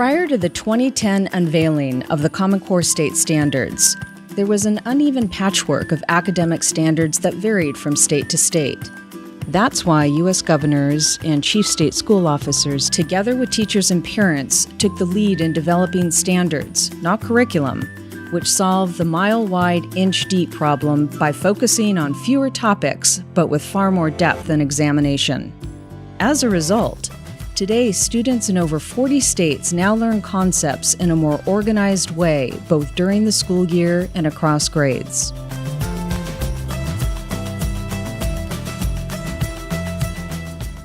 Prior to the 2010 unveiling of the Common Core state standards, there was an uneven patchwork of academic standards that varied from state to state. That's why U.S. governors and chief state school officers, together with teachers and parents, took the lead in developing standards, not curriculum, which solve the mile-wide, inch-deep problem by focusing on fewer topics, but with far more depth and examination. As a result, today, students in over 40 states now learn concepts in a more organized way, both during the school year and across grades.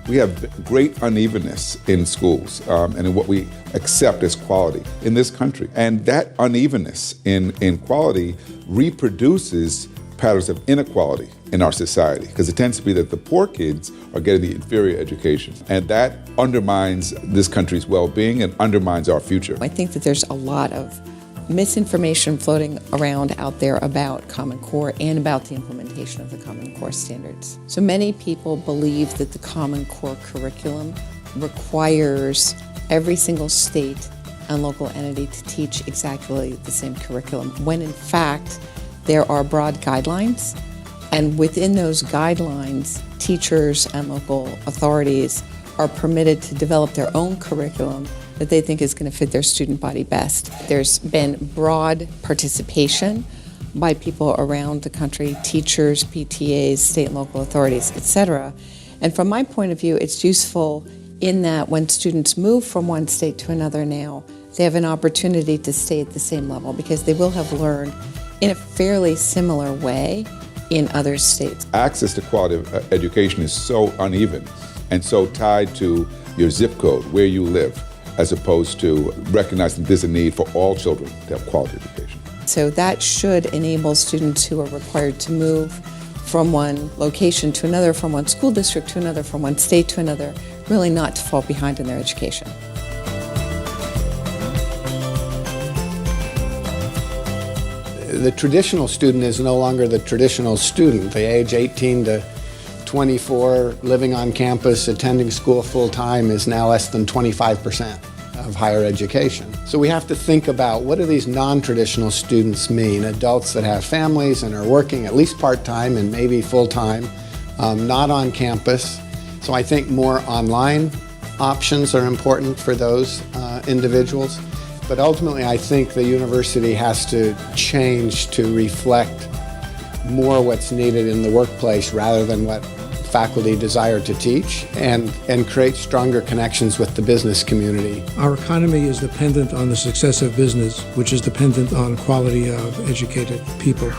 We have great unevenness in schools and in what we accept as quality in this country. And that unevenness in quality reproduces patterns of inequality in our society, because it tends to be that the poor kids are getting the inferior education. And that undermines this country's well-being and undermines our future. I think that there's a lot of misinformation floating around out there about Common Core and about the implementation of the Common Core standards. So many people believe that the Common Core curriculum requires every single state and local entity to teach exactly the same curriculum, when in fact there are broad guidelines, and within those guidelines, teachers and local authorities are permitted to develop their own curriculum that they think is going to fit their student body best. There's been broad participation by people around the country, teachers, PTAs, state and local authorities, etc. And from my point of view, it's useful in that when students move from one state to another now, they have an opportunity to stay at the same level because they will have learned in a fairly similar way in other states. Access to quality education is so uneven and so tied to your zip code, where you live, as opposed to recognizing there's a need for all children to have quality education. So that should enable students who are required to move from one location to another, from one school district to another, from one state to another, really not to fall behind in their education. The traditional student is no longer the traditional student. The age 18 to 24, living on campus, attending school full-time is now less than 25% of higher education. So we have to think about, what do these non-traditional students mean? Adults that have families and are working at least part-time and maybe full-time, not on campus. So I think more online options are important for those individuals. But ultimately, I think the university has to change to reflect more what's needed in the workplace rather than what faculty desire to teach, and create stronger connections with the business community. Our economy is dependent on the success of business, which is dependent on quality of educated people.